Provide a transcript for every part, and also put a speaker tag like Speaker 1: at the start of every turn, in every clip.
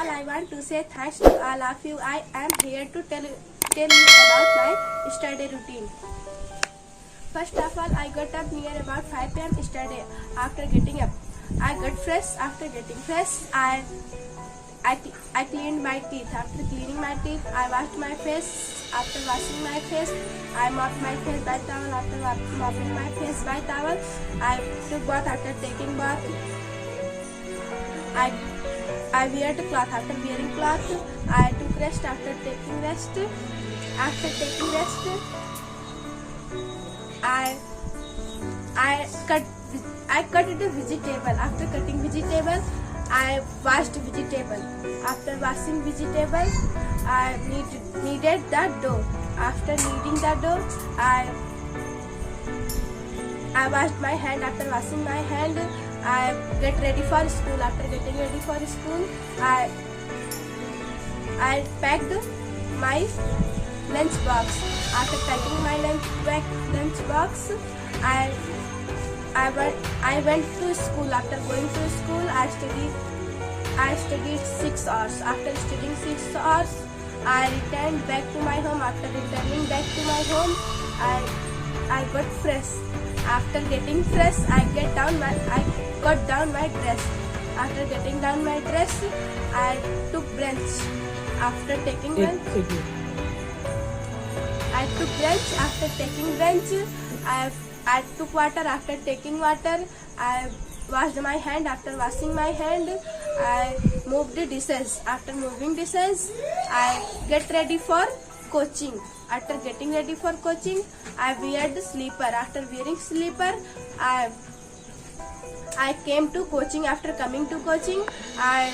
Speaker 1: all, I want to say thanks to all of you. I am here to tell you about my study routine. First of all, I got up near about 5 p.m. yesterday. After getting up, I got fresh. After getting fresh, I cleaned my teeth. After cleaning my teeth, I washed my face. After washing my face, I mopped my face by towel. After mopping my face by towel, I took bath. After taking bath, I wear the cloth. After wearing cloth, I took rest. After taking rest, I cut the vegetable. After cutting vegetable, I washed vegetable. After washing vegetable, I kneaded the dough. After kneading the dough, I washed my hand. After washing my hand, I get ready for school. After getting ready for school, I packed my lunch box. After packing my lunch box, I went to school. After going to school, I studied 6 hours. After studying 6 hours, I returned back to my home. After returning back to my home, I got fresh. After getting fresh, I got down my dress. After getting down my dress, I took brunch. After taking brunch, After taking brunch, I took water. After taking water, I washed my hand. After washing my hand, I moved the dishes. After moving dishes, I get ready for coaching. After getting ready for coaching, I wear the slipper. After wearing slipper, I came to coaching. After coming to coaching, I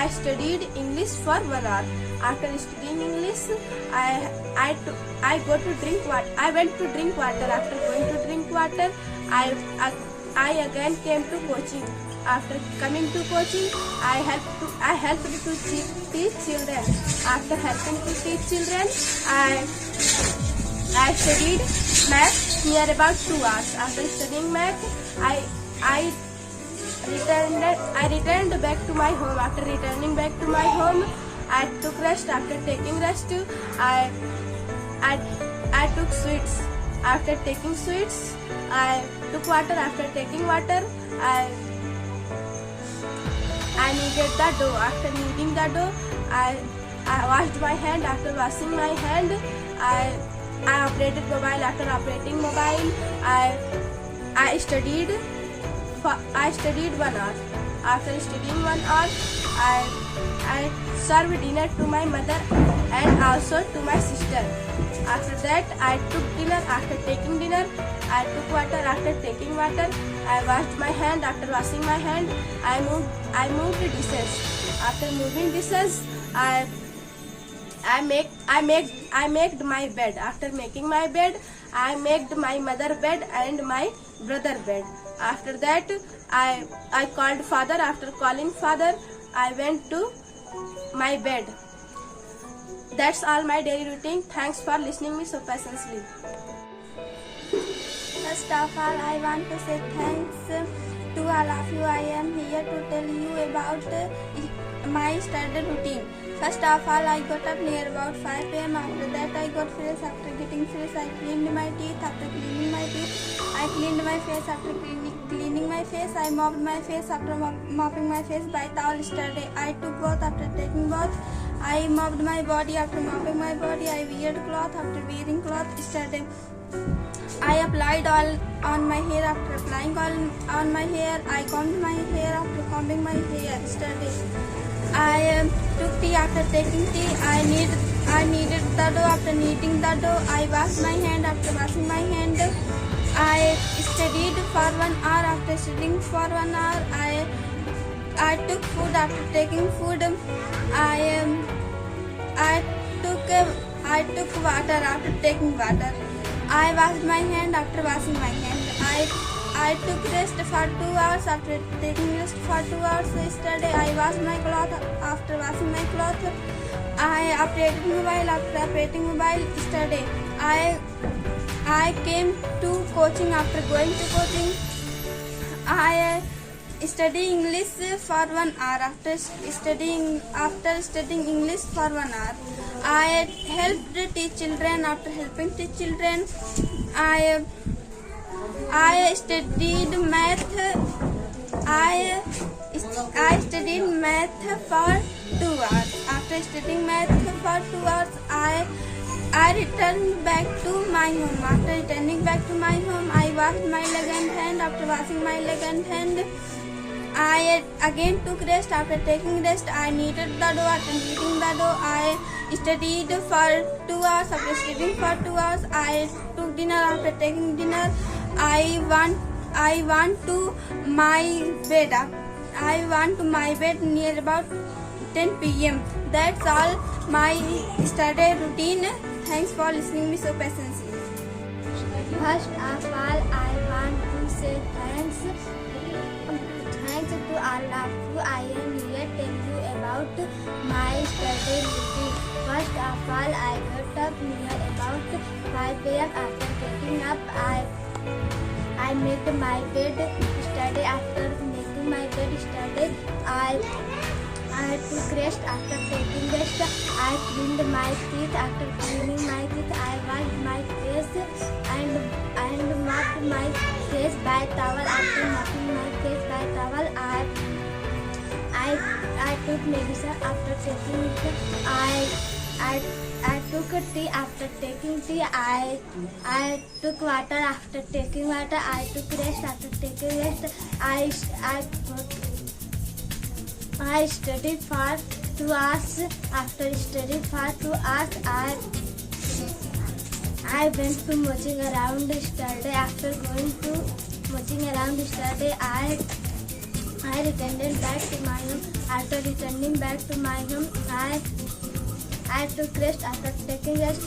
Speaker 1: studied English for 1 hour. After studying English, I went to drink water. After going to drink water, I again came to coaching. After coming to coaching, I helped to teach children. After helping to teach children, I studied math near about 2 hours. After studying math, I returned back to my home. After returning back to my home, I took rest. After taking rest, I took sweets. After taking sweets, I took water. After taking water, I kneaded the dough. After kneading the dough, I washed my hand. After washing my hand, I operated mobile. After operating mobile, I studied 1 hour. After studying 1 hour, I served dinner to my mother and also to my sister. After that, I took dinner. After taking dinner, I took water. After taking water, I washed my hand. After washing my hand, I moved the dishes. After moving dishes, I made my bed. After making my bed, I made my mother bed and my brother bed. After that, I called father. After calling father, I went to my bed. That's all my daily routine. Thanks for listening me so patiently.
Speaker 2: First of all, I want to say thanks to all of you. I am here to tell you about my study routine. First of all, I got up near about 5 p.m. After that, I got fresh. After getting fresh, I cleaned my teeth. After cleaning my teeth, I cleaned my face. After cleaning my face, I mopped my face. After mopping my face by towel yesterday, I took bath. After taking bath, I mopped my body. After mopping my body, I wear cloth. After wearing cloth yesterday, I applied oil on my hair. After applying oil on my hair, I combed my hair. After combing my hair yesterday, I took tea. After taking tea, I kneaded the dough. After kneading the dough, I washed my hand. After washing my hand, I studied for 1 hour. After studying for 1 hour, I took food. After taking food, I took water. After taking water, I washed my hand. After washing my hand, I took rest for 2 hours. After taking rest for 2 hours yesterday, I washed my cloth. After washing my cloth, I operated mobile. After operating mobile yesterday, I came to coaching. After going to coaching, I study English for 1 hour. After studying English for 1 hour, I helped teach children. After helping teach children, I studied math. I studied math for 2 hours. After studying math for 2 hours, I returned back to my home. After returning back to my home, I washed my leg and hand. After washing my leg and hand, I again took rest. After taking rest, I kneaded the dough. After kneading the dough, I studied for 2 hours. After studying for 2 hours, I took dinner. After taking dinner, I went to my bed. I went to my bed near about 10 p.m. That's all my study routine. Thanks for listening me so patiently.
Speaker 3: First of all, I want to say thanks to all of you. I am here to tell you about my study routine. First of all, I got up near about 5 a.m. After getting up, I made my bed study. After making my bed study, I took rest. After taking rest, I cleaned my teeth. After cleaning my teeth, I washed my face and mopped my face by towel. After mopping my face by towel, I took medicine. After taking it, I took a tea. After taking tea, I took water. After taking water, I took rest. After taking rest, I studied for 2 hours. After studying for 2 hours, I went to marching around study. After going to marching around study, I returned back to my home. After returning back to my home, I took rest. After taking rest,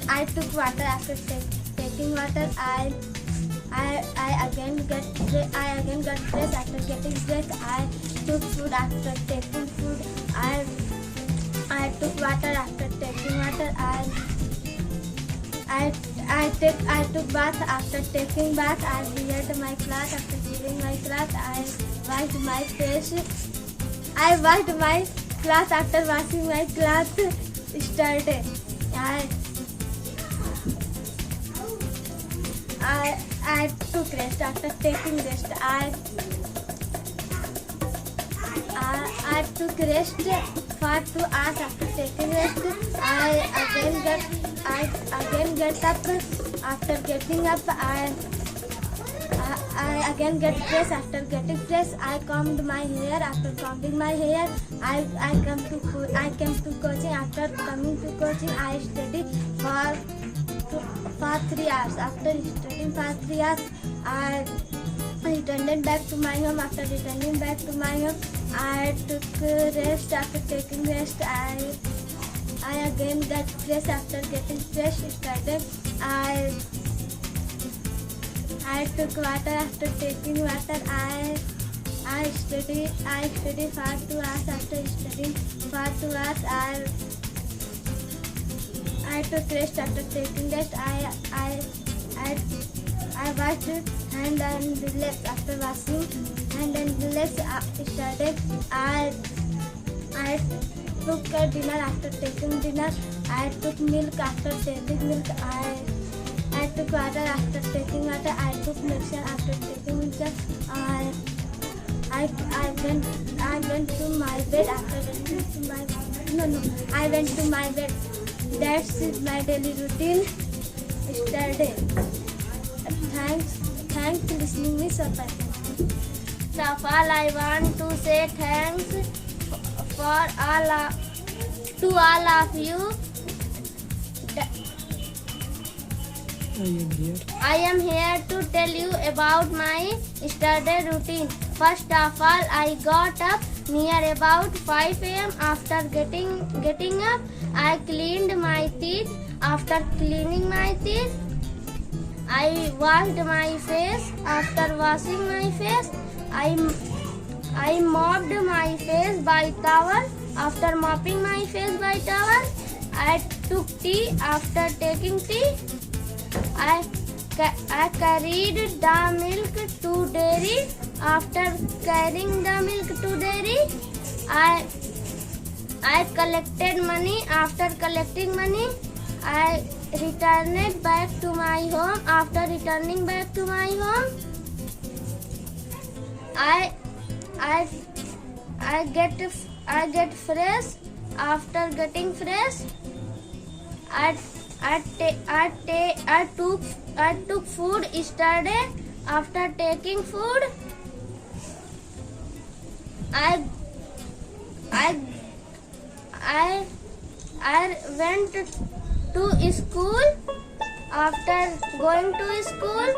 Speaker 3: I took water. After taking water, I again got dressed. After getting dressed, I took food. After taking food, I took water. After taking water, I took bath. After taking bath, I weared my cloth. After wearing my cloth, I washed my face. I washed my cloth. After washing my cloth, started. I took rest. After taking rest, I took rest for 2 hours. After taking rest, I again get up. After getting up, I again get dressed. After getting dressed, I combed my hair. After combing my hair, I came to coaching. After coming to coaching, I studied for 3 hours. After studying for 3 hours, I returned back to my home. After returning back to my home, I took rest. After taking rest, I again got fresh. After getting fresh, started. I took water. After taking water, I studied for 2 hours. After studying for 2 hours, I took rest. After taking rest, I washed hand and legs. After washing hand and legs, started. I took dinner. After taking dinner, I took milk. After taking milk, I took water. After taking water, I took mixture. After taking mixture, I went to my bed. After went to my I went to my bed. That's my daily routine. Yesterday. Thanks for listening me so much. First of all, I want to say thanks for to all of you. I am here to tell you about my study routine. First of all, I got up near about 5 a.m. After getting up, I cleaned my teeth. After cleaning my teeth, I washed my face. After washing my face, I mopped my face by towel. After mopping my face by towel, I took tea. After taking tea, I carried the milk to dairy. After carrying the milk to dairy, I collected money. After collecting money, I returned back to my home. After returning back to my home, I get fresh. After getting fresh, I took food yesterday. After taking food, I went to school. After going to school,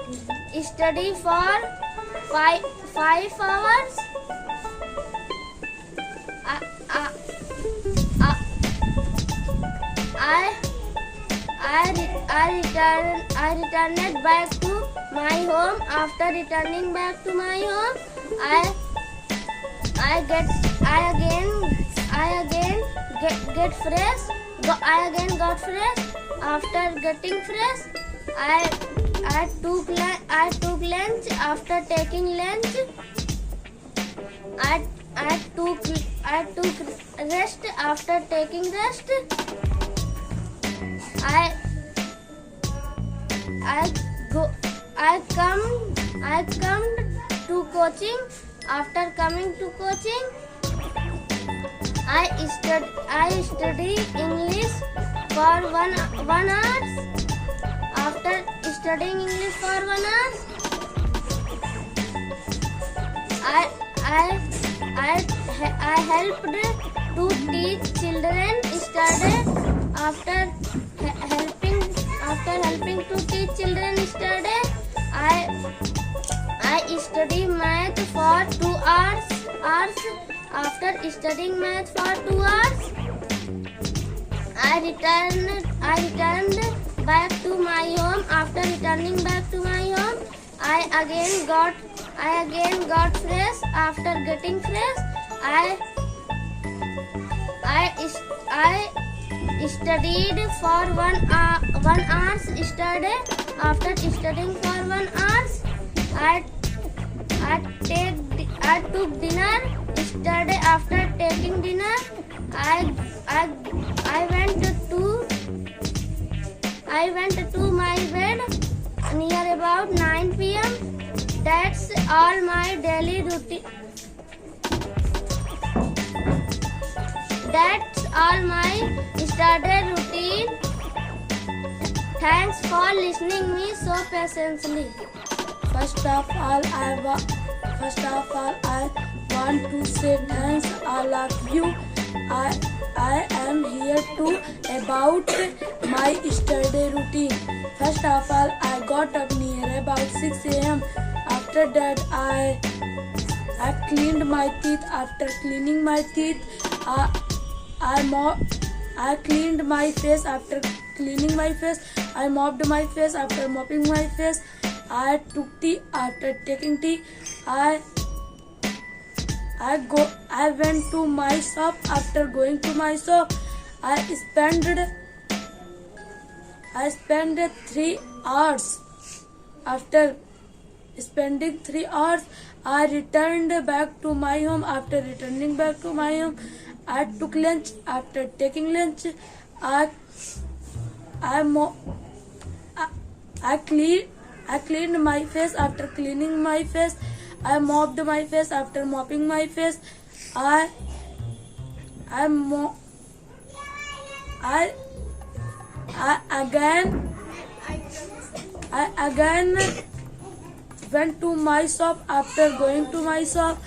Speaker 3: study for 5 hours. I returned back to my home. After returning back to my home, I again get fresh. I again got fresh. After getting fresh, I took lunch. After taking lunch, I took rest. After taking rest, I come to coaching. After coming to coaching, I study English for one hour. After studying English for 1 hour, I helped to teach children yesterday. After helping to teach children yesterday, I study math for 2 hours. After studying math for 2 hours, I returned back to my home. After returning back to my home, I again got fresh. After getting fresh, I studied for 1 hour yesterday. After studying for 1 hour, I took dinner yesterday. After taking dinner, I went to my bed near about 9 p.m. That's all my daily routine. That's all my yesterday routine. Thanks for listening me so patiently.
Speaker 1: First of all, I want to say thanks all of you. I am here to about my study routine. First of all, I got up near about 6 a.m. After that, I cleaned my teeth. After cleaning my teeth, I cleaned my face. After cleaning my face, I mopped my face. After mopping my face, I took tea. After taking tea, I went to my shop. After going to my shop, I spent 3 hours. After spending 3 hours, I returned back to my home. After returning back to my home, I took lunch. After taking lunch, I cleaned my face. After cleaning my face, I mopped my face. After mopping my face, I again went to my shop. After going to my shop,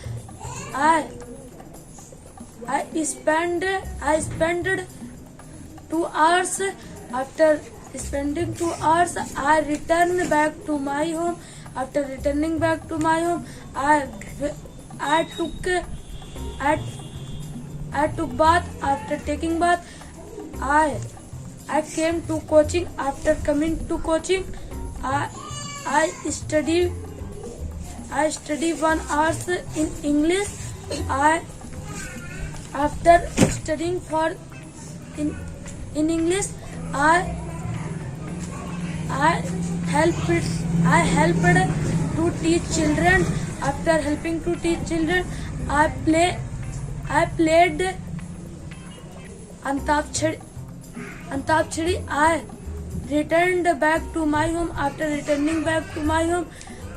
Speaker 1: I spent 2 hours. After spending 2 hours, I returned back to my home. After returning back to my home, I took bath. After taking bath, I came to coaching. After coming to coaching, I study 1 hour in English. After studying in English, I
Speaker 4: helped to teach children. After helping to teach children, I played Antakshari. I returned back to my home. After returning back to my home,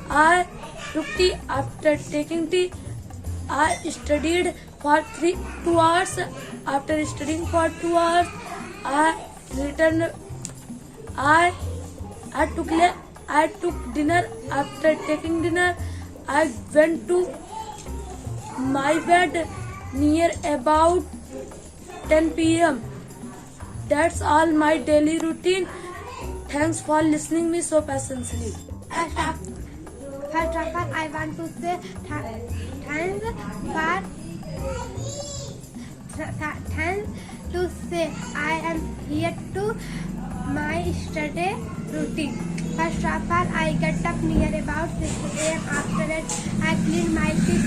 Speaker 4: I took tea. After taking tea, I studied for 2 hours. After studying for 2 hours, I returned. I took dinner. After taking dinner, I went to my bed near about 10 p.m. That's all my daily routine. Thanks for listening me so patiently.
Speaker 3: First of all, I want to say thanks to say I am here to my study routine. First of all, I get up near about 6 a.m. After that, I clean my teeth.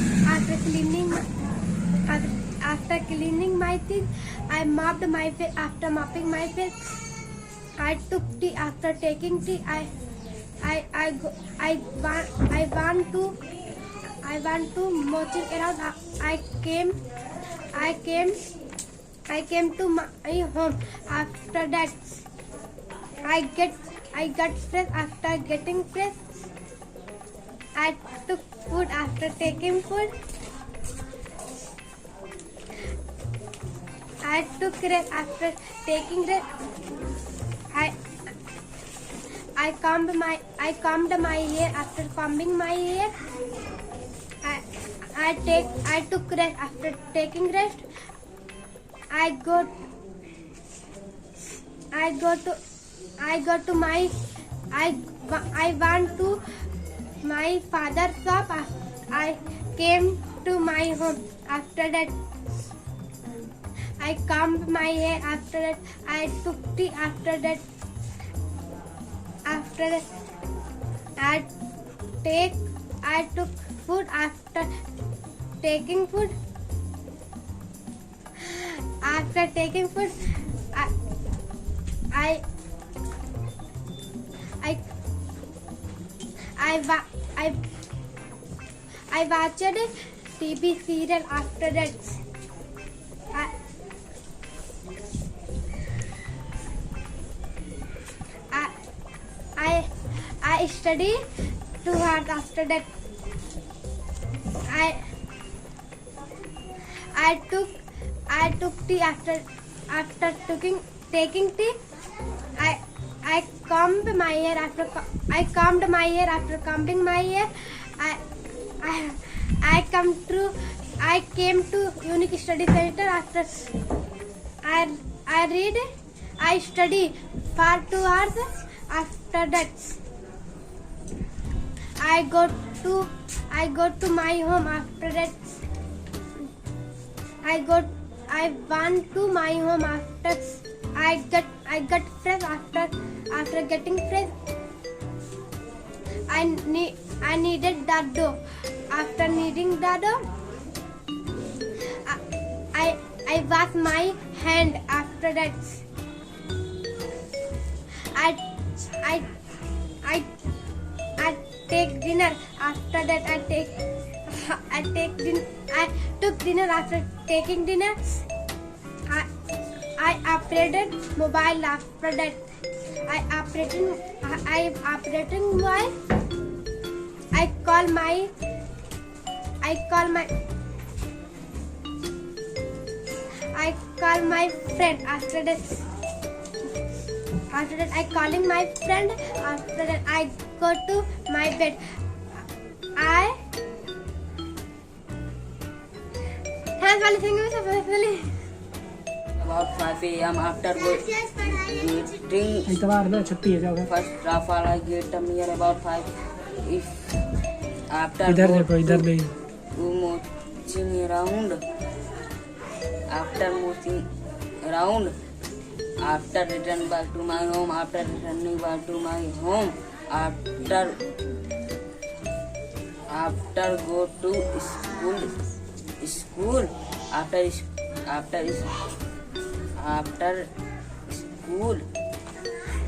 Speaker 3: After cleaning my teeth, I mopped my face. After mopping my face, I took tea. After taking tea, I want to moching around. I came to my home. After that, I got fresh. After getting fresh, I took food. After taking food, I took rest. After taking rest, I combed my hair. After combing my hair, I took rest. After taking rest, I went to my father's shop. I came to my home. After that, I combed my hair. After that, I took tea. After that, I took food. After taking food, I watched TV serial. After that, I study too hard. After that, I took tea. After taking tea, I combed my hair. After combing my hair, I came to Unique Study Center. After I study for 2 hours. After that, I go to my home. After that, I went to my home. After I got fresh. After getting fresh, I needed that dough. After needing that dough, I wash my hand. After that, I take dinner. After that, I took dinner. After taking dinner, I operated mobile. After that, I operating mobile. I call my friend. After that, I calling my friend. After that, I go to my bed. Thanks for listening to me so personally.
Speaker 5: About 5 a.m. after getting first Rafale, I get up near about 5. If after moching around, after return back to my home, after returning back to my home, after go to school, after school,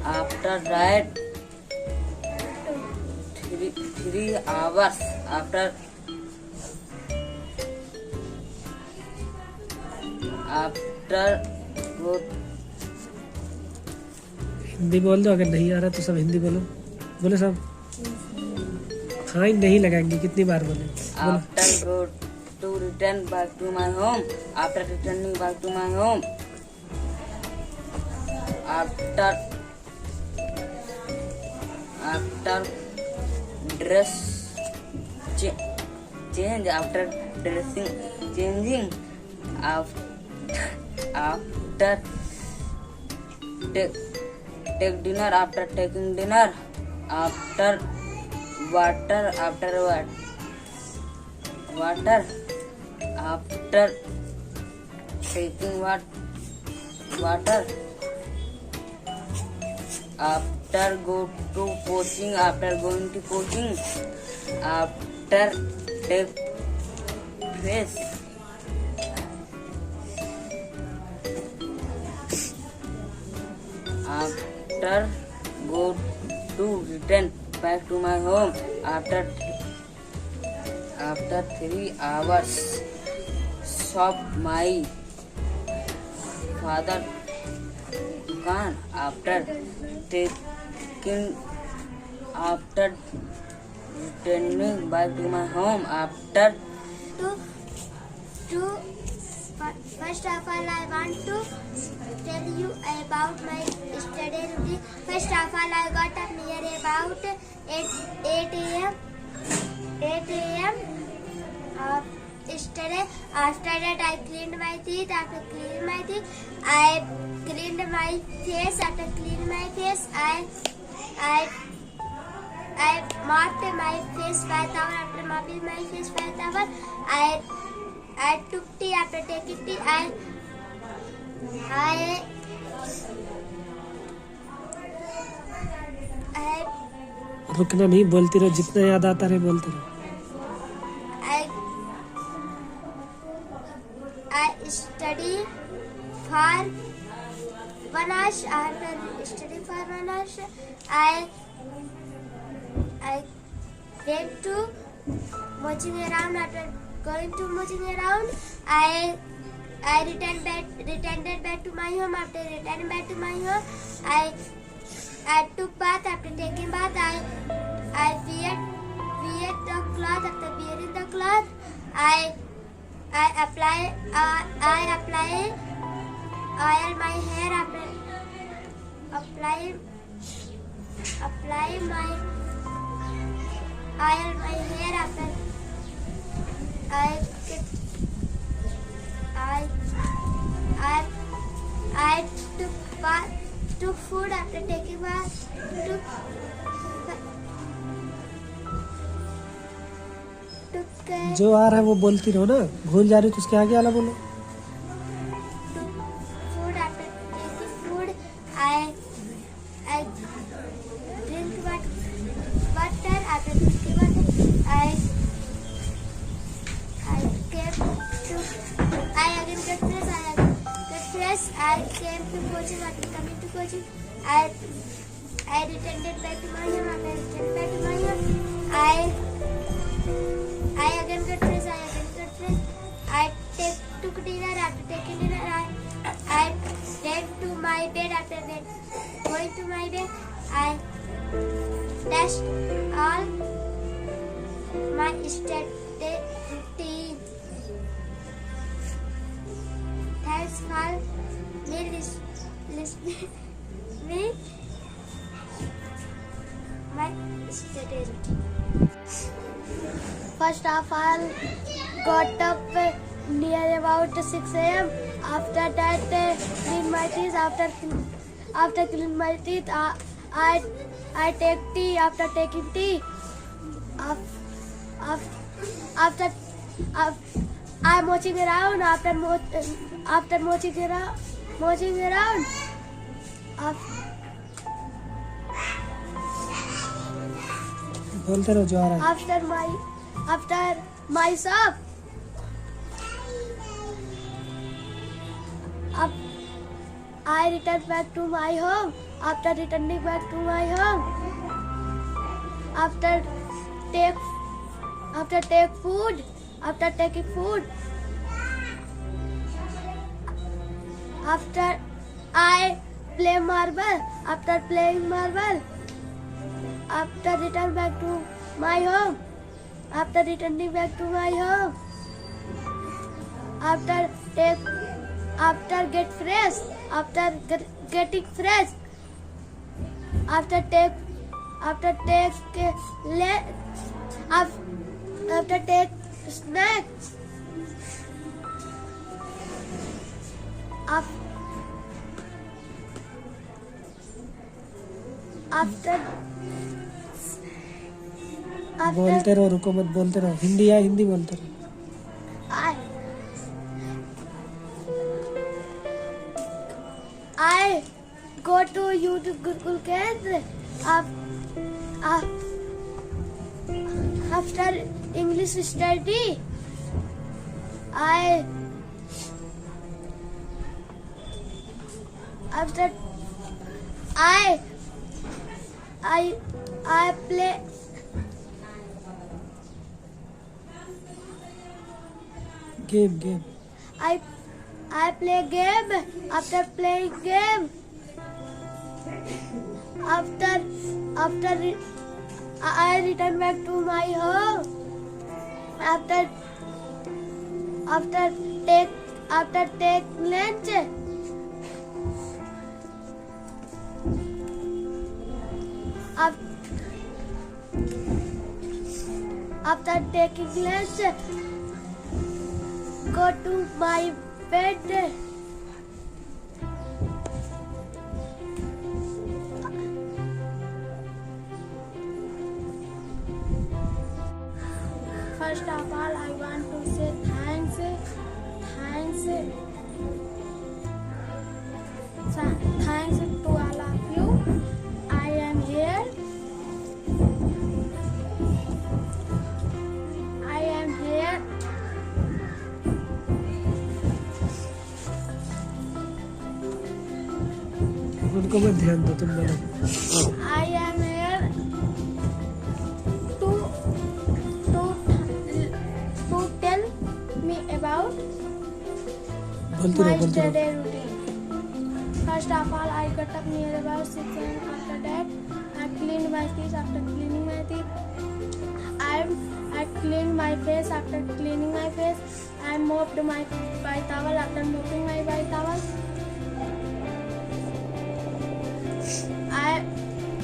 Speaker 5: after that 3 hours after go
Speaker 6: Hindi बोल दो, अगर नहीं आ रहा तो सब हिंदी बोलो। बोलो सब। हाँ नहीं लगाएंगे, कितनी बार बोले।
Speaker 5: after go to return back to my home, after returning back to my home, after dress change, after dressing changing, after take dinner, after taking dinner, after water, after taking water, after go to coaching, after going to coaching, after take face, after go to return back to my home, after 3 hours shop my father dukan, after returning back to my home, after
Speaker 3: First of all, I want to tell you about my study routine. First of all, I got up near about 8 a.m. Yesterday, after that I cleaned my teeth. After cleaning my teeth, I cleaned my face. After cleaning my face, I mopped my face by towel. After mopping my face by towel, I took tea. After taking tea, I
Speaker 6: रुकना नहीं, बोलती रहो, जितना याद आता रहे बोलते रहो।
Speaker 3: I study for 1 hour. After studying for 1 hour, I went to watching around. After going to watching around, I returned back to my home. After returning back to my home, I took bath. After taking bath, I wear the cloth. After wearing the cloth, I apply oil my hair. After apply my oil my hair. After I took food. After taking bath,
Speaker 6: जो आ रहा है वो बोलती रहो ना, भूल जा रही तो उसके आगे वाला बोलो।
Speaker 3: food. After taking food, I drink water. After drinking water, I again get fresh. I came to coaching. After coming to coaching, I returned back to my home. After returned back to my home, I again get fresh. I took dinner. After taking dinner, I went to my bed. After going to my bed, I dashed all my study routine. Thanks for listening me my study routine. First of all, got up near about 6 a.m. After that, clean my teeth. After clean my teeth, I take tea. After taking tea, after I'm watching around. After watching around,
Speaker 6: बोलते रहो जो आ रहा है।
Speaker 3: after my shop, I returned back to my home. After returning back to my home, after take food. After taking food, after I play marble. After playing marble, after return back to my home. After returning back to my home, after get fresh. After getting fresh, after take snacks. After
Speaker 6: बोलते रहो, रुको मत, बोलते रहो। हिंदी या हिंदी बोलते रहो।
Speaker 3: I go to YouTube Gurukul Kendra. After English study, I play.
Speaker 6: Game.
Speaker 3: I play game. After playing game, after I return back to my home. After take lunch. After taking lunch, go to my bed.
Speaker 1: First of all, I want to say thanks to all of you. I am here.
Speaker 6: उनको मत ध्यान दो, तुम बोलो।
Speaker 1: I am here to tell me about
Speaker 6: बोलते
Speaker 1: my
Speaker 6: रहो।
Speaker 1: study routine. First of all, I got up near about 6 a.m. After that, I cleaned my teeth. After cleaning my teeth, I cleaned my face. After cleaning my face, I mopped my by towel. After mopping my by towel,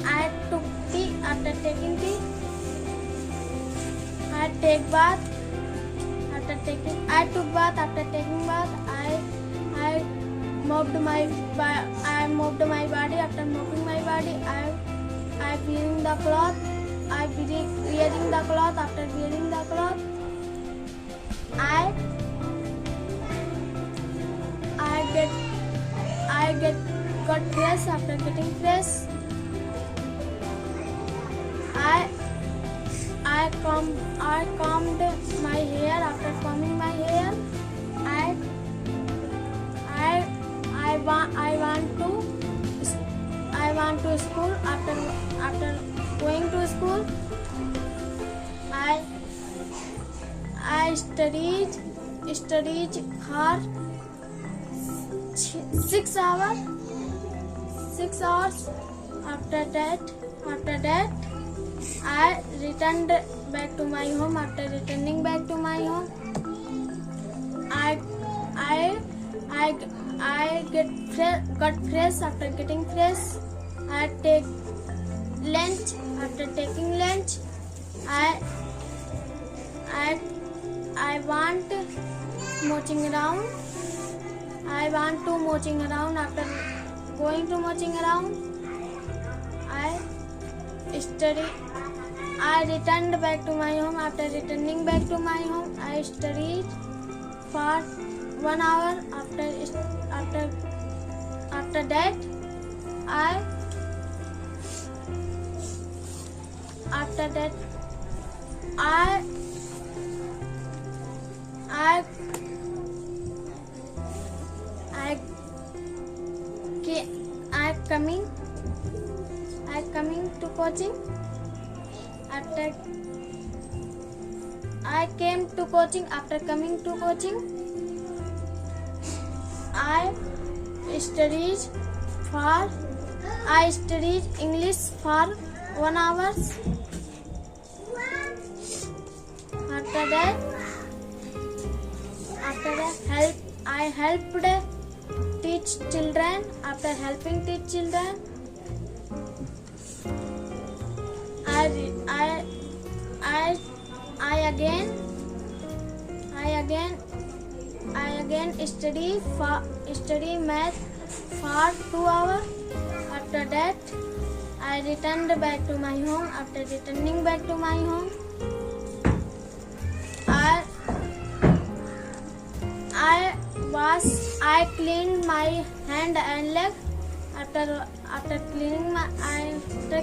Speaker 1: I took tea. After taking tea, I take bath. I took bath. After taking bath, I mopped my body. After mopping my body, I wearing the cloth. Wearing the cloth. After wearing the cloth, got fresh. After getting fresh, I combed my hair. After combing my hair, I went to school. After going to school, I studied for 6 hours. After that, I returned back to my home. After returning back to my home, I got fresh. After getting fresh, I take lunch. After taking lunch, I want marching around. After going to marching around, I study. I returned back to my home. After returning back to my home, I studied for 1 hour. After that, I coming to coaching. After
Speaker 3: I came to coaching. After coming to coaching, I studied English for 1 hour. After that, I helped teach children. After helping teach children, I again study math for 2 hours. After that, I returned back to my home. After returning back to my home, I cleaned my hand and leg. After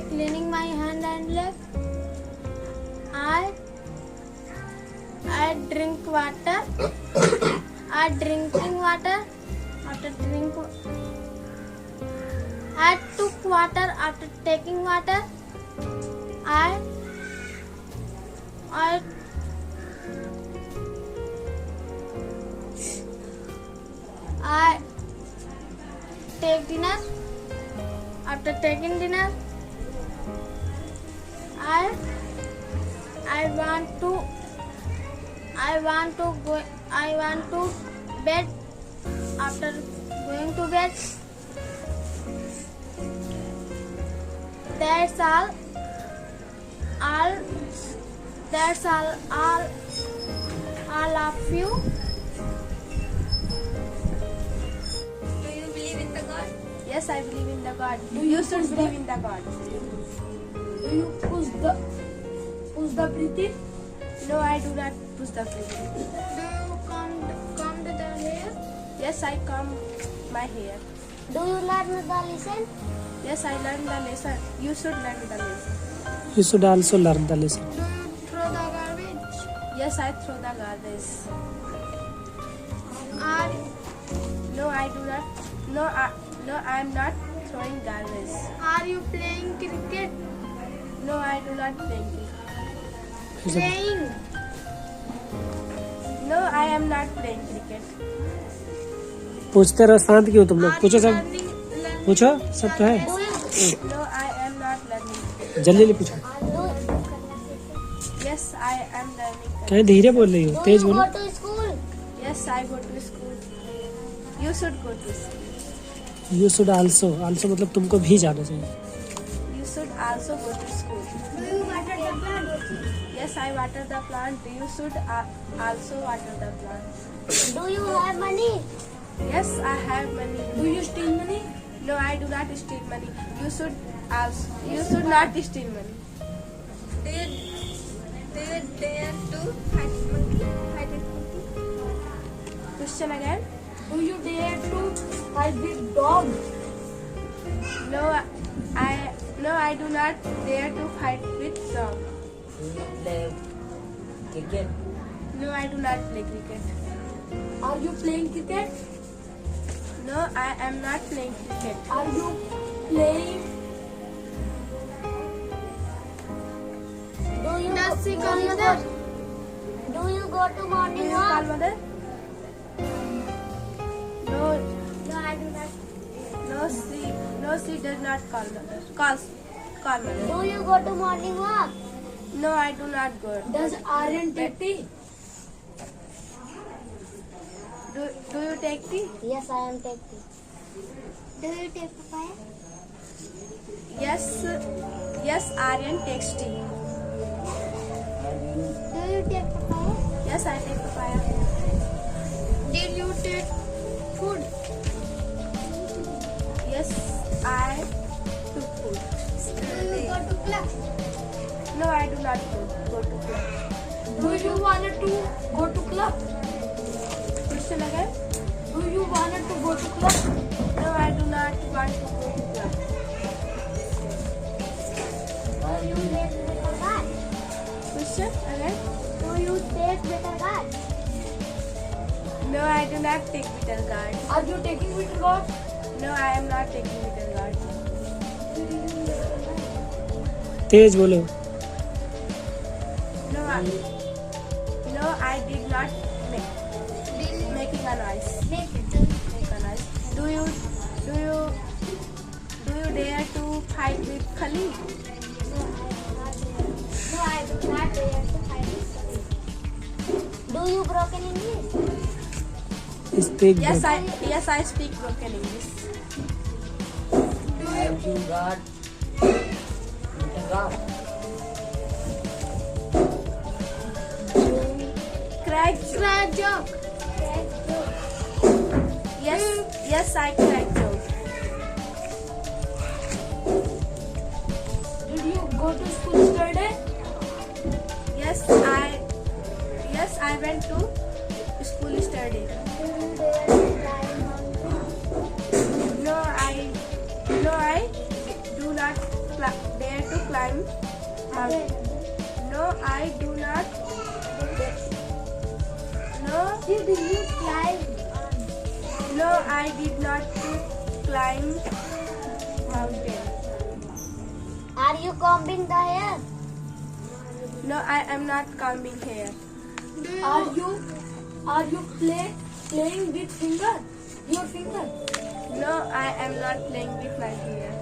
Speaker 3: cleaning my hand and leg, I drink water. Drinking water. After I took water. After taking water, I take dinner. After taking dinner, I want to bed. After going to bed, that's all of you.
Speaker 2: Do you believe in the God?
Speaker 1: Yes, I believe in the God. You should believe in the God.
Speaker 4: Do you push the breathing?
Speaker 1: No, I do not push the breathing.
Speaker 3: Do you comb the hair?
Speaker 1: Yes, I comb my hair.
Speaker 3: Do you learn the lesson?
Speaker 1: Yes, I learned the lesson. You should learn the lesson.
Speaker 6: You should also learn the lesson.
Speaker 3: Do you throw the garbage?
Speaker 1: Yes, I throw the garbage. No, I do not. No, I am not throwing garbage.
Speaker 3: Are you playing cricket?
Speaker 1: No, I do not play cricket.
Speaker 3: Playing?
Speaker 1: No, I am not playing cricket.
Speaker 6: पूछते रहो, शांत क्यों तुम लोग? पूछो सब,
Speaker 3: Learning?
Speaker 6: पूछो सब तो है।
Speaker 1: No, I am not learning.
Speaker 6: जल्दी जल्दी पूछो।
Speaker 1: Yes, I am learning.
Speaker 6: कहीं धीरे बोल रही हो, तेज बोलो।
Speaker 3: Go to school?
Speaker 1: Yes, I go to school. You should go to school.
Speaker 6: You should also मतलब तुमको भी जाना चाहिए।
Speaker 1: You should also go to school.
Speaker 3: Do you water the plant?
Speaker 1: Yes, I water the plant. You should also water the plant.
Speaker 3: Do you have money?
Speaker 1: Yes, I have money.
Speaker 4: Do you steal money?
Speaker 1: No, I do not steal money. You should not steal money.
Speaker 2: Do you dare to fight monkey?
Speaker 1: Question again?
Speaker 4: Do you dare to fight with dog?
Speaker 1: No, I do not dare to fight with dog.
Speaker 5: Play cricket.
Speaker 1: No, I do not play cricket.
Speaker 4: Are you playing cricket?
Speaker 1: No, I am not playing cricket.
Speaker 4: Are you playing?
Speaker 3: Do you call mother? Do you go to
Speaker 1: Do
Speaker 3: morning
Speaker 1: you call
Speaker 3: walk?
Speaker 1: mother? No,
Speaker 3: No, I do not.
Speaker 1: no, she does not call mother. Call mother.
Speaker 3: Do you go to morning walk?
Speaker 1: No, I do not go.
Speaker 4: Does Aryan take tea?
Speaker 1: Do you take tea?
Speaker 3: Yes, I am taking. Do you take papaya?
Speaker 1: Yes, Aryan takes tea.
Speaker 3: Do you take papaya?
Speaker 1: Yes, I take papaya.
Speaker 3: Did you take food?
Speaker 1: Yes, I took food.
Speaker 3: Do you go to class?
Speaker 1: No, I do not go to club.
Speaker 4: Do you want to go to club?
Speaker 1: Question again?
Speaker 4: Do you want to go to club?
Speaker 1: No, I do not want to go to club.
Speaker 3: Do you take better card?
Speaker 1: Question again?
Speaker 3: Do you take better card?
Speaker 1: No, I do not take bitter gourd.
Speaker 4: Are you taking with God?
Speaker 1: No, I am not taking bitter gourd.
Speaker 6: तेज बोलो।
Speaker 1: No, did not making a noise.
Speaker 3: Make it.
Speaker 1: Make a noise. Do you dare to fight with Khalid?
Speaker 3: No, I do not dare to fight with Khalid. Do you broken English?
Speaker 6: Speak
Speaker 1: Yes,
Speaker 6: that.
Speaker 1: I speak broken English.
Speaker 5: Have you got God?
Speaker 1: Crack joke. Yes, I crack joke.
Speaker 4: Did you go to school yesterday?
Speaker 1: Yes, I went to school yesterday. No, I do not dare to climb mountain. No, I do not.
Speaker 3: Did you climb?
Speaker 1: No, I did not climb mountain.
Speaker 3: Are you combing the hair?
Speaker 1: No, I am not combing hair.
Speaker 4: Are you playing with your finger?
Speaker 1: No, I am not playing with my hair.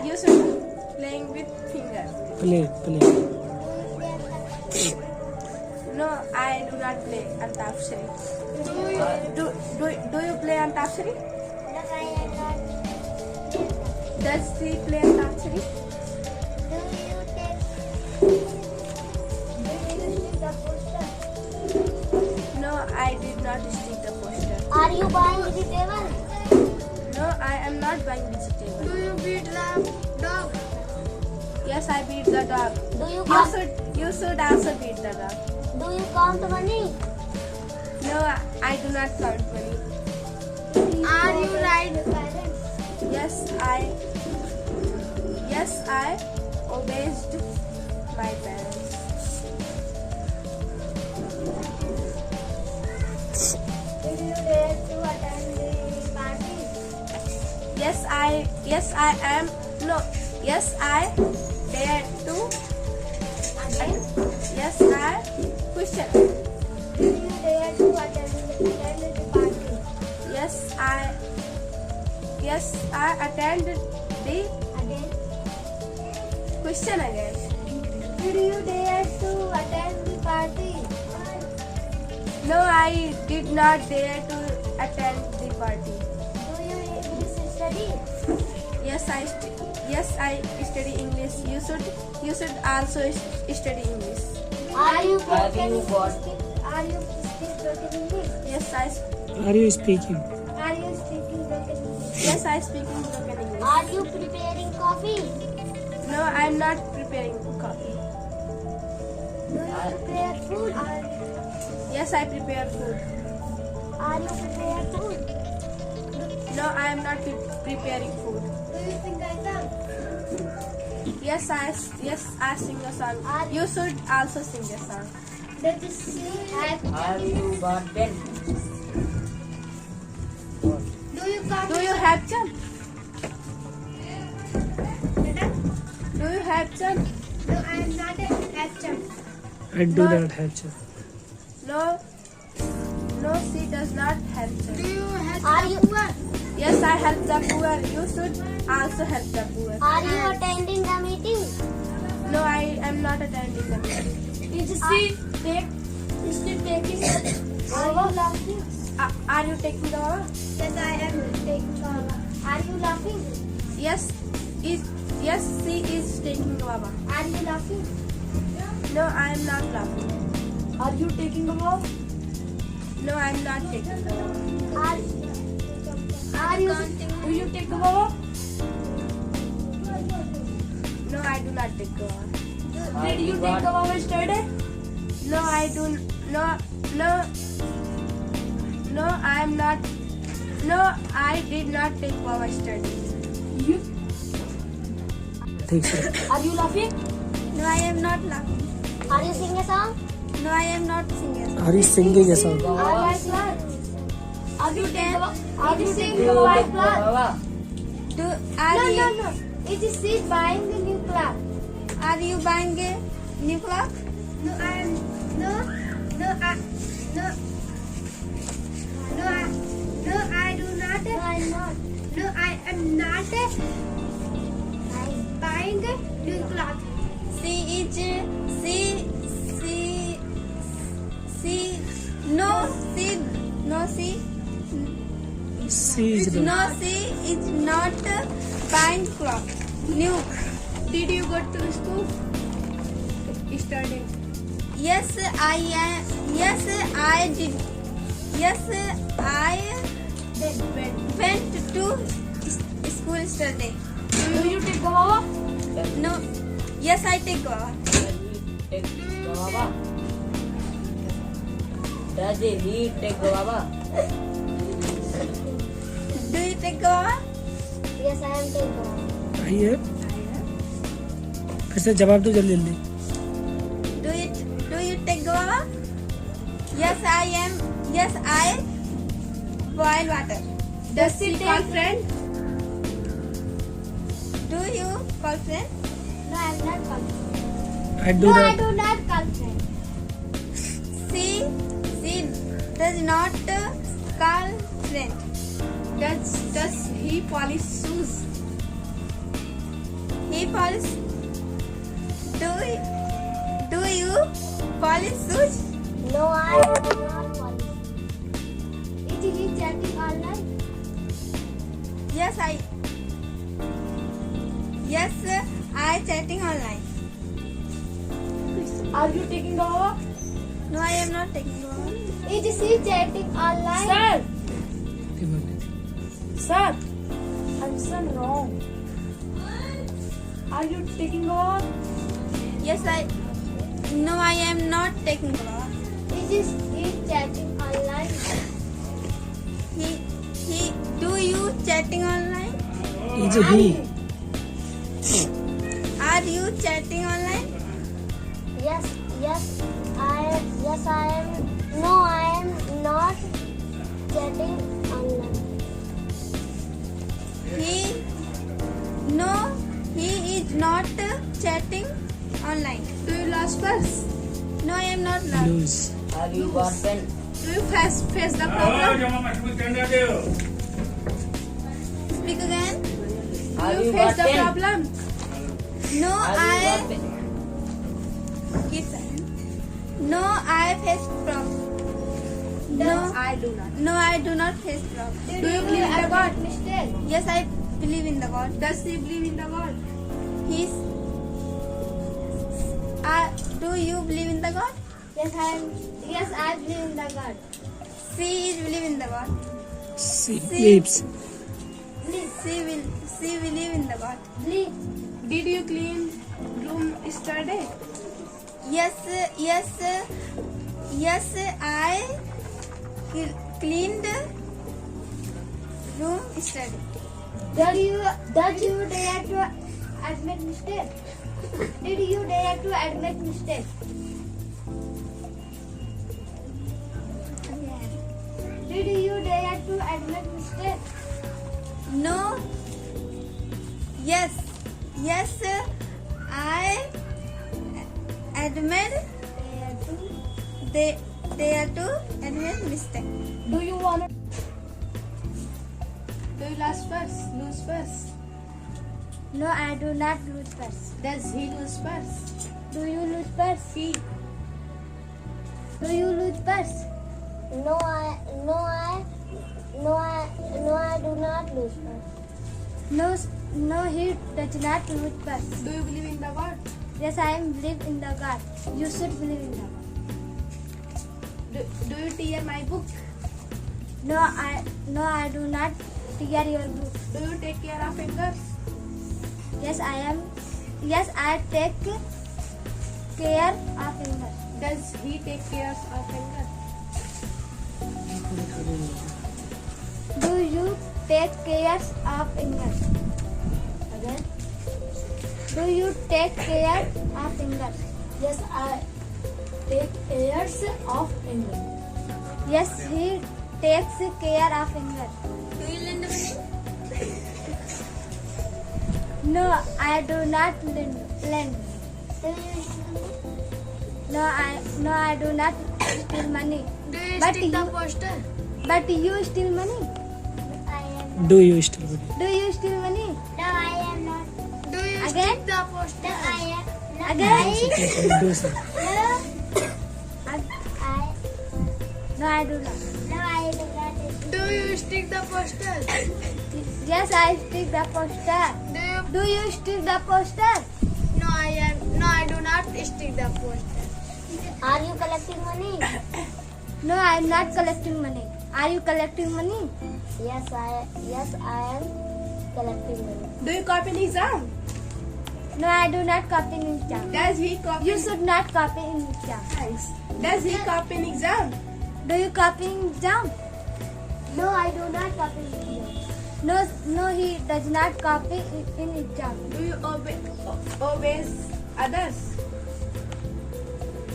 Speaker 1: You should playing with finger.
Speaker 6: Play.
Speaker 1: No, I do not play Antapshari. Do you play Antapshari?
Speaker 3: No, I am not.
Speaker 1: Does she play Antapshari?
Speaker 3: Do you take the poster?
Speaker 1: No, I did not stick the poster.
Speaker 3: Are you buying vegetable?
Speaker 1: No, I am not buying vegetable.
Speaker 3: you beat the dog?
Speaker 1: Yes, I beat the dog.
Speaker 3: Do you count?
Speaker 1: You should also beat the dog.
Speaker 3: Do you count money?
Speaker 1: No, I do not count money.
Speaker 3: Are you right?
Speaker 1: Yes, I obeyed my parents.
Speaker 3: Did you dare to attend the party?
Speaker 1: Yes, I dare to.
Speaker 3: Attend?
Speaker 1: Yes, I question.
Speaker 3: Did you dare to attend the party?
Speaker 1: Yes, I attended the
Speaker 3: Again?
Speaker 1: question again.
Speaker 3: Did you dare to attend the party?
Speaker 1: No, I did not dare to attend the party.
Speaker 3: Do you English study?
Speaker 1: Yes, I study English. You should also study English.
Speaker 3: Are you
Speaker 5: Have you got
Speaker 3: Are you speak broken English?
Speaker 1: Yes,
Speaker 6: Are you speaking?
Speaker 3: Are you speaking broken English?
Speaker 1: yes, I speak in broken English.
Speaker 3: Are you preparing coffee?
Speaker 1: No, I am not preparing coffee.
Speaker 3: Do you prepare food?
Speaker 1: Yes, I prepare food.
Speaker 3: Are you prepare food?
Speaker 1: No, I am not preparing food.
Speaker 3: Do you sing a song?
Speaker 1: Yes, I sing a song. You should also sing a song.
Speaker 3: Did you sing?
Speaker 5: have you got pen?
Speaker 3: Do you come?
Speaker 1: Do you have jump? Do you have jump?
Speaker 3: No, I am not a actor.
Speaker 6: I do not have to.
Speaker 1: No, she does not have jump.
Speaker 3: you help the poor?
Speaker 1: Yes, I help the poor. You should also help the poor.
Speaker 3: Are you attending the meeting?
Speaker 1: No, I am not attending the meeting.
Speaker 4: Is she taking
Speaker 3: Are you laughing?
Speaker 1: Are you taking the over?
Speaker 3: Yes, I am taking the. Are you laughing?
Speaker 1: Yes, she is taking the Baba.
Speaker 3: Are you laughing?
Speaker 1: No, I am not laughing.
Speaker 4: Are you taking a walk?
Speaker 1: No, I am not taking the Baba.
Speaker 3: Are you
Speaker 4: Do you take a walk?
Speaker 1: No, I do not take the Baba.
Speaker 4: Did you take a walk yesterday?
Speaker 1: No, I do no, I am not. No, I did not take Baba study.
Speaker 4: You
Speaker 6: ठीक है.
Speaker 4: are you laughing?
Speaker 2: No, I am not laughing.
Speaker 3: Are you singing a song?
Speaker 2: No, I am not singing.
Speaker 6: Are you singing a song?
Speaker 3: Are you class?
Speaker 4: Are you taking a walk?
Speaker 3: Are you singing
Speaker 5: You
Speaker 3: the white
Speaker 5: take
Speaker 3: class?
Speaker 5: Baba.
Speaker 2: Do
Speaker 3: No. It is she buying the new clock.
Speaker 2: Are you buying a new clock?
Speaker 3: No, I am no, no, I, no, no, I, no, I do not. No, I am not. No, I am not buying a new clock.
Speaker 2: She is she is not buying clock. New.
Speaker 1: Did you go to school yesterday?
Speaker 2: Yes, I am. Yes, I did. Yes, I went to school yesterday.
Speaker 1: Do you take guava?
Speaker 2: No. Yes, I take guava.
Speaker 5: Does he take guava? Does he take guava?
Speaker 2: Do you take guava?
Speaker 3: Yes, I am taking.
Speaker 6: आइए फिर से जवाब दो जल्दी जल्दी.
Speaker 2: Do you take guava? Yes, I am. Yes, I boil water.
Speaker 1: Does she call friend?
Speaker 2: Do you call friend?
Speaker 3: No, I am not calling.
Speaker 6: I do
Speaker 3: No, I
Speaker 6: not.
Speaker 3: do not call friend.
Speaker 2: She does not call friend.
Speaker 1: Does he polish shoes?
Speaker 2: He polish. Do you polish shoes?
Speaker 3: No, I do not polish. It is chatting online.
Speaker 2: Yes, I chatting online.
Speaker 4: Are you taking guava?
Speaker 2: No, I am not taking guava.
Speaker 3: It is chatting online.
Speaker 4: Sir! Sir! Answer wrong. Are you taking guava?
Speaker 2: Yes, No, I am not taking guava.
Speaker 3: It is chatting online.
Speaker 2: Do you chatting online?
Speaker 6: Is he?
Speaker 2: Are you chatting online?
Speaker 3: Yes, I am. No, I am not chatting online.
Speaker 2: He is not chatting online.
Speaker 1: Do you lose purse?
Speaker 2: No, I am not loud.
Speaker 6: Lose.
Speaker 5: Have you got pen?
Speaker 1: Do you face the problem?
Speaker 2: Speak again.
Speaker 1: Do
Speaker 5: Have
Speaker 1: you
Speaker 5: you
Speaker 1: face
Speaker 5: got
Speaker 1: the
Speaker 5: pen?
Speaker 1: problem?
Speaker 2: No,
Speaker 5: Have you got pen?
Speaker 2: keep silent. No, I face problem. No,
Speaker 1: I do not.
Speaker 2: no, I do not face problem.
Speaker 1: Do you believe in the God?
Speaker 3: Mistake.
Speaker 2: Yes, I believe in the God.
Speaker 1: Does he believe in the God?
Speaker 2: He's. Do you believe in the God?
Speaker 3: Yes, I believe in the God.
Speaker 2: She is believe in the God.
Speaker 6: She believes.
Speaker 2: She believe in the God.
Speaker 3: Believe.
Speaker 1: Did you clean room yesterday?
Speaker 2: Yes, I cleaned room yesterday.
Speaker 3: Did you dare to admit mistake? Did you dare to admit mistake? Did you dare to admit mistake?
Speaker 2: No. Yes, I admit they are to admit mistake.
Speaker 4: Do you want to?
Speaker 1: Do you lose purse?
Speaker 3: No, I do not lose purse.
Speaker 1: Does he lose purse?
Speaker 3: Do you lose purse?
Speaker 1: He.
Speaker 3: Do you lose purse? No, I do not lose purse. No, he does not lose purse.
Speaker 1: Do you believe in the God?
Speaker 3: Yes, I believe in the God. You should believe in the God.
Speaker 1: Do you tear my book?
Speaker 3: No, I do not tear your book.
Speaker 1: Do you take care of fingers?
Speaker 3: Yes, I take care of fingers.
Speaker 1: Does he take care of fingers?
Speaker 3: Do you take care of fingers? Again. Do you take care of fingers?
Speaker 4: Yes, I take care of English.
Speaker 3: Yes, he takes care of fingers.
Speaker 2: Do you lend money?
Speaker 3: No, I do not lend. No, I do not steal money.
Speaker 2: Do you
Speaker 3: But
Speaker 2: stick the
Speaker 3: you-
Speaker 2: poster?
Speaker 3: But you steal money.
Speaker 6: Do you still money?
Speaker 3: Do you steal money?
Speaker 7: No, I am not.
Speaker 2: Do you
Speaker 3: Again?
Speaker 2: stick the poster?
Speaker 7: No, I am not.
Speaker 3: Again?
Speaker 6: Do sir.
Speaker 3: No, I do not.
Speaker 7: No, I do not.
Speaker 2: Do you stick the poster?
Speaker 3: Yes, I stick the poster. Do you stick the poster?
Speaker 2: No, I do not stick the poster.
Speaker 7: Are you collecting money?
Speaker 3: No, I am not collecting money. Are you collecting money?
Speaker 7: Yes, I am collecting money.
Speaker 1: Do you copy in exam?
Speaker 3: No, I do not copy in exam.
Speaker 1: Does he copy?
Speaker 3: You should not copy in exam.
Speaker 1: Thanks. Does he copy in exam?
Speaker 3: Do you copy in exam?
Speaker 7: No, I do not copy in exam.
Speaker 3: No, he does not copy in exam.
Speaker 1: Do you obey others?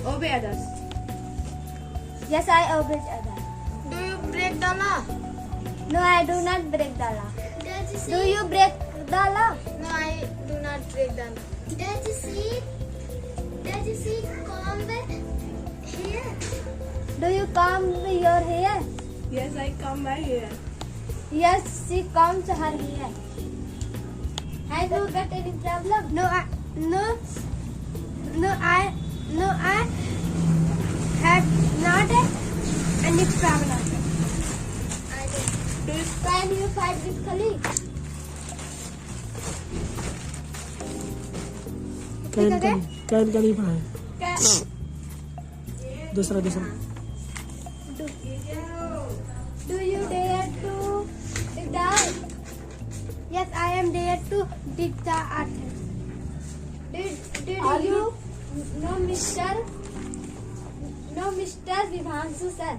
Speaker 1: Obey others.
Speaker 3: Yes, I obey others.
Speaker 2: Do you break the law?
Speaker 3: No, I do not break the law.
Speaker 7: Does you see?
Speaker 3: Do you break the law?
Speaker 2: No, I do not break the law.
Speaker 7: Does you see? Does you see comb here?
Speaker 3: Do you comb your hair?
Speaker 1: Yes, I comb my hair.
Speaker 3: Yes, she combs her hair. Have you got any problem?
Speaker 2: No, I have not any problem.
Speaker 3: Can you fight with colleague?
Speaker 6: Can का नहीं पढ़ा है दूसरा
Speaker 3: Do you dare to dig the earth?
Speaker 2: Yes, I am there to dig the earth.
Speaker 3: Did
Speaker 2: Are
Speaker 3: you?
Speaker 2: you?
Speaker 3: No, Mr. Vibhanshu sir.